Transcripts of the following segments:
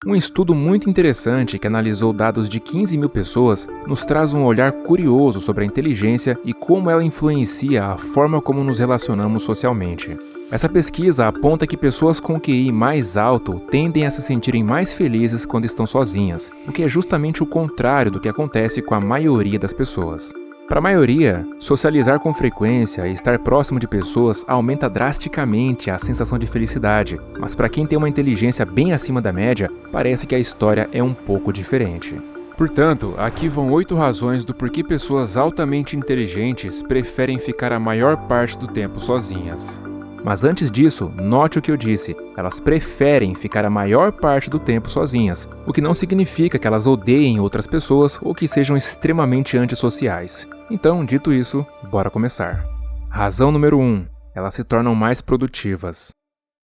Um estudo muito interessante que analisou dados de 15 mil pessoas nos traz um olhar curioso sobre a inteligência e como ela influencia a forma como nos relacionamos socialmente. Essa pesquisa aponta que pessoas com QI mais alto tendem a se sentirem mais felizes quando estão sozinhas, o que é justamente o contrário do que acontece com a maioria das pessoas. Para a maioria, socializar com frequência e estar próximo de pessoas aumenta drasticamente a sensação de felicidade, mas para quem tem uma inteligência bem acima da média, parece que a história é um pouco diferente. Portanto, aqui vão 8 razões do porquê pessoas altamente inteligentes preferem ficar a maior parte do tempo sozinhas. Mas antes disso, note o que eu disse, elas preferem ficar a maior parte do tempo sozinhas, o que não significa que elas odeiem outras pessoas ou que sejam extremamente antissociais. Então, dito isso, bora começar. Razão número 1. Elas se tornam mais produtivas.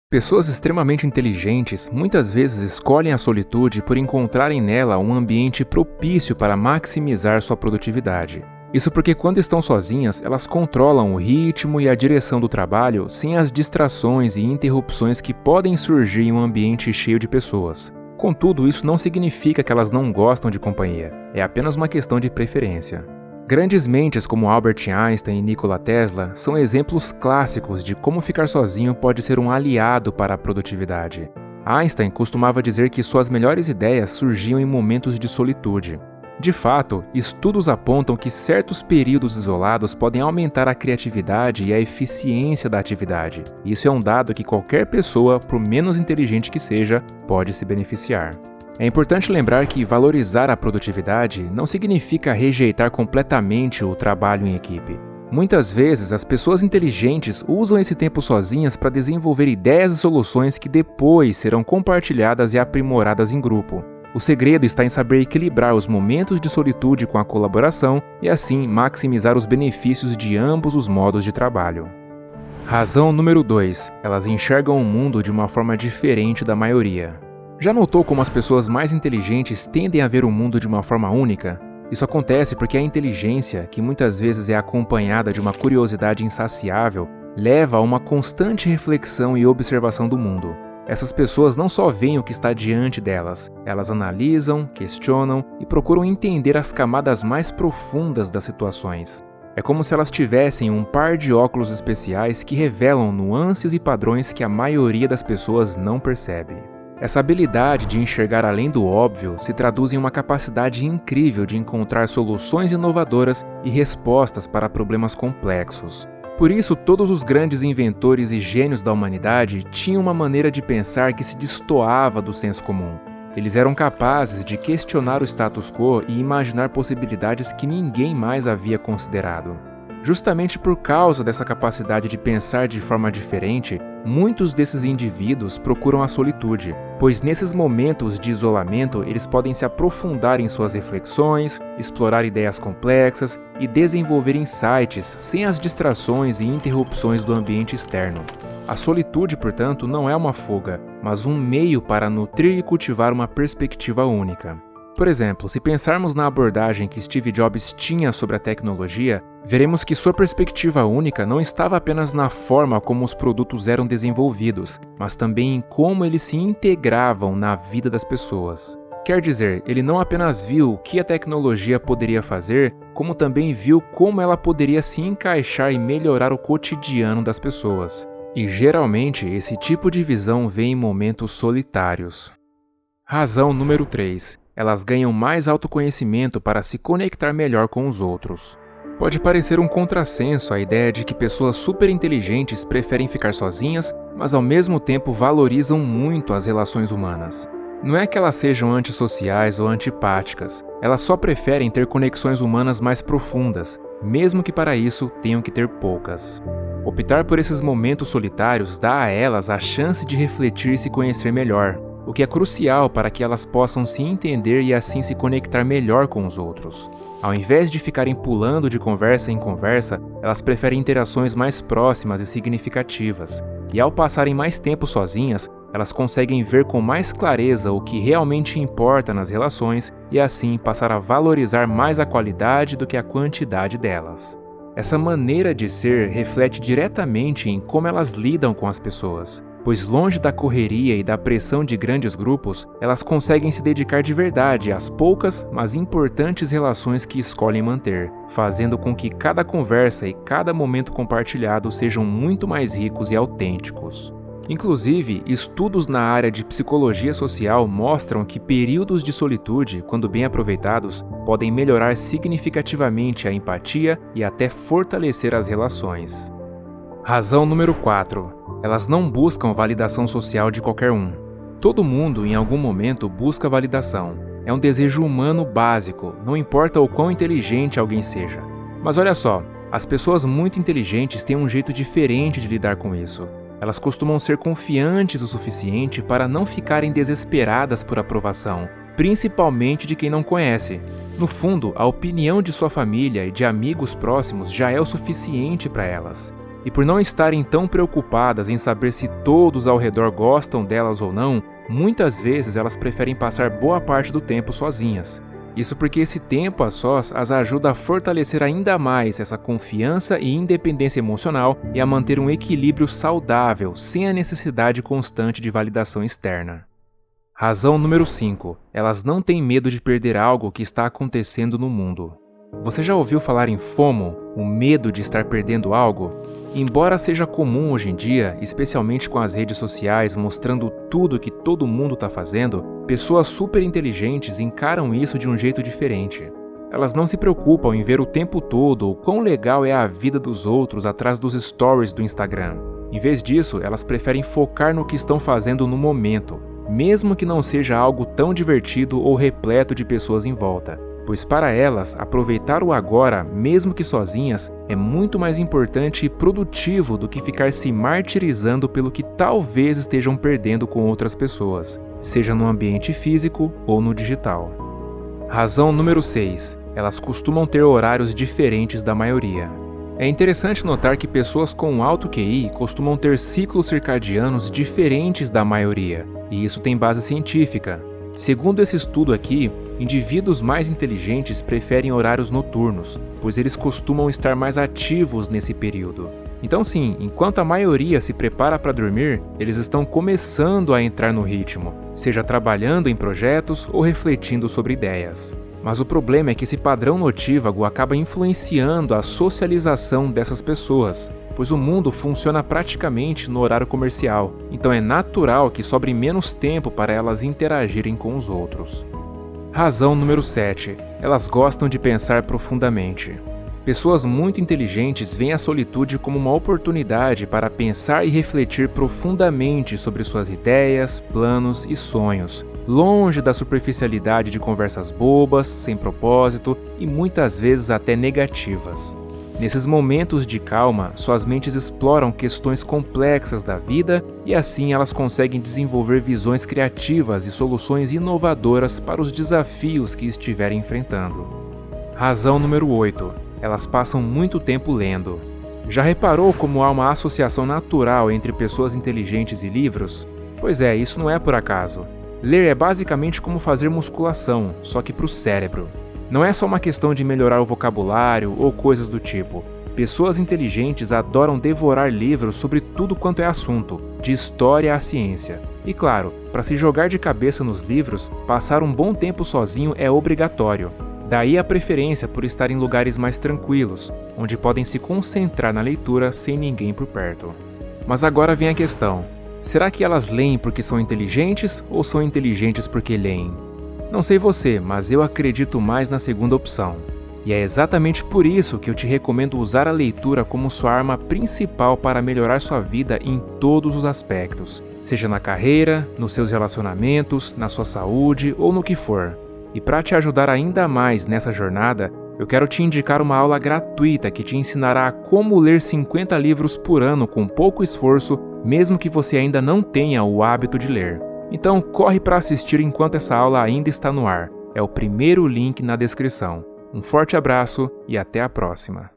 Pessoas extremamente inteligentes muitas vezes escolhem a solitude por encontrarem nela um ambiente propício para maximizar sua produtividade. Isso porque quando estão sozinhas, elas controlam o ritmo e a direção do trabalho sem as distrações e interrupções que podem surgir em um ambiente cheio de pessoas. Contudo, isso não significa que elas não gostam de companhia, é apenas uma questão de preferência. Grandes mentes como Albert Einstein e Nikola Tesla são exemplos clássicos de como ficar sozinho pode ser um aliado para a produtividade. Einstein costumava dizer que suas melhores ideias surgiam em momentos de solitude. De fato, estudos apontam que certos períodos isolados podem aumentar a criatividade e a eficiência da atividade. Isso é um dado que qualquer pessoa, por menos inteligente que seja, pode se beneficiar. É importante lembrar que valorizar a produtividade não significa rejeitar completamente o trabalho em equipe. Muitas vezes, as pessoas inteligentes usam esse tempo sozinhas para desenvolver ideias e soluções que depois serão compartilhadas e aprimoradas em grupo. O segredo está em saber equilibrar os momentos de solitude com a colaboração e assim maximizar os benefícios de ambos os modos de trabalho. Razão número 2. Elas enxergam o mundo de uma forma diferente da maioria. Já notou como as pessoas mais inteligentes tendem a ver o mundo de uma forma única? Isso acontece porque a inteligência, que muitas vezes é acompanhada de uma curiosidade insaciável, leva a uma constante reflexão e observação do mundo. Essas pessoas não só veem o que está diante delas, elas analisam, questionam e procuram entender as camadas mais profundas das situações. É como se elas tivessem um par de óculos especiais que revelam nuances e padrões que a maioria das pessoas não percebe. Essa habilidade de enxergar além do óbvio se traduz em uma capacidade incrível de encontrar soluções inovadoras e respostas para problemas complexos. Por isso, todos os grandes inventores e gênios da humanidade tinham uma maneira de pensar que se destoava do senso comum. Eles eram capazes de questionar o status quo e imaginar possibilidades que ninguém mais havia considerado. Justamente por causa dessa capacidade de pensar de forma diferente, muitos desses indivíduos procuram a solitude, pois nesses momentos de isolamento eles podem se aprofundar em suas reflexões, explorar ideias complexas e desenvolver insights sem as distrações e interrupções do ambiente externo. A solitude, portanto, não é uma fuga, mas um meio para nutrir e cultivar uma perspectiva única. Por exemplo, se pensarmos na abordagem que Steve Jobs tinha sobre a tecnologia, veremos que sua perspectiva única não estava apenas na forma como os produtos eram desenvolvidos, mas também em como eles se integravam na vida das pessoas. Quer dizer, ele não apenas viu o que a tecnologia poderia fazer, como também viu como ela poderia se encaixar e melhorar o cotidiano das pessoas. E geralmente esse tipo de visão vem em momentos solitários. Razão número 3. Elas ganham mais autoconhecimento para se conectar melhor com os outros. Pode parecer um contrassenso a ideia de que pessoas superinteligentes preferem ficar sozinhas, mas ao mesmo tempo valorizam muito as relações humanas. Não é que elas sejam antissociais ou antipáticas, elas só preferem ter conexões humanas mais profundas, mesmo que para isso tenham que ter poucas. Optar por esses momentos solitários dá a elas a chance de refletir e se conhecer melhor, o que é crucial para que elas possam se entender e assim se conectar melhor com os outros. Ao invés de ficarem pulando de conversa em conversa, elas preferem interações mais próximas e significativas, e ao passarem mais tempo sozinhas, elas conseguem ver com mais clareza o que realmente importa nas relações e assim passar a valorizar mais a qualidade do que a quantidade delas. Essa maneira de ser reflete diretamente em como elas lidam com as pessoas. pois longe da correria e da pressão de grandes grupos, elas conseguem se dedicar de verdade às poucas, mas importantes relações que escolhem manter, fazendo com que cada conversa e cada momento compartilhado sejam muito mais ricos e autênticos. Inclusive, estudos na área de psicologia social mostram que períodos de solitude, quando bem aproveitados, podem melhorar significativamente a empatia e até fortalecer as relações. Razão número 4. Elas não buscam validação social de qualquer um. Todo mundo, em algum momento, busca validação. É um desejo humano básico, não importa o quão inteligente alguém seja. Mas olha só, as pessoas muito inteligentes têm um jeito diferente de lidar com isso. Elas costumam ser confiantes o suficiente para não ficarem desesperadas por aprovação, principalmente de quem não conhece. No fundo, a opinião de sua família e de amigos próximos já é o suficiente para elas. E por não estarem tão preocupadas em saber se todos ao redor gostam delas ou não, muitas vezes elas preferem passar boa parte do tempo sozinhas. Isso porque esse tempo a sós as ajuda a fortalecer ainda mais essa confiança e independência emocional e a manter um equilíbrio saudável, sem a necessidade constante de validação externa. Razão número 5. Elas não têm medo de perder algo que está acontecendo no mundo. Você já ouviu falar em FOMO, o medo de estar perdendo algo? Embora seja comum hoje em dia, especialmente com as redes sociais mostrando tudo que todo mundo está fazendo, pessoas super inteligentes encaram isso de um jeito diferente. Elas não se preocupam em ver o tempo todo o quão legal é a vida dos outros atrás dos stories do Instagram. Em vez disso, elas preferem focar no que estão fazendo no momento, mesmo que não seja algo tão divertido ou repleto de pessoas em volta. Pois para elas, aproveitar o agora, mesmo que sozinhas, é muito mais importante e produtivo do que ficar se martirizando pelo que talvez estejam perdendo com outras pessoas, seja no ambiente físico ou no digital. Razão número 6. Elas costumam ter horários diferentes da maioria. É interessante notar que pessoas com alto QI costumam ter ciclos circadianos diferentes da maioria, e isso tem base científica. Segundo esse estudo aqui, indivíduos mais inteligentes preferem horários noturnos, pois eles costumam estar mais ativos nesse período. Então sim, enquanto a maioria se prepara para dormir, eles estão começando a entrar no ritmo, seja trabalhando em projetos ou refletindo sobre ideias. Mas o problema é que esse padrão notívago acaba influenciando a socialização dessas pessoas, pois o mundo funciona praticamente no horário comercial, então é natural que sobre menos tempo para elas interagirem com os outros. Razão número 7. Elas gostam de pensar profundamente. Pessoas muito inteligentes veem a solitude como uma oportunidade para pensar e refletir profundamente sobre suas ideias, planos e sonhos, longe da superficialidade de conversas bobas, sem propósito e muitas vezes até negativas. Nesses momentos de calma, suas mentes exploram questões complexas da vida e assim elas conseguem desenvolver visões criativas e soluções inovadoras para os desafios que estiverem enfrentando. Razão número 8. Elas passam muito tempo lendo. Já reparou como há uma associação natural entre pessoas inteligentes e livros? Pois é, isso não é por acaso. Ler é basicamente como fazer musculação, só que para o cérebro. Não é só uma questão de melhorar o vocabulário ou coisas do tipo. Pessoas inteligentes adoram devorar livros sobre tudo quanto é assunto, de história à ciência. E claro, para se jogar de cabeça nos livros, passar um bom tempo sozinho é obrigatório. Daí a preferência por estar em lugares mais tranquilos, onde podem se concentrar na leitura sem ninguém por perto. Mas agora vem a questão: será que elas leem porque são inteligentes ou são inteligentes porque leem? Não sei você, mas eu acredito mais na segunda opção. E é exatamente por isso que eu te recomendo usar a leitura como sua arma principal para melhorar sua vida em todos os aspectos, seja na carreira, nos seus relacionamentos, na sua saúde ou no que for. E para te ajudar ainda mais nessa jornada, eu quero te indicar uma aula gratuita que te ensinará a como ler 50 livros por ano com pouco esforço, mesmo que você ainda não tenha o hábito de ler. Então corre para assistir enquanto essa aula ainda está no ar. É o primeiro link na descrição. Um forte abraço e até a próxima.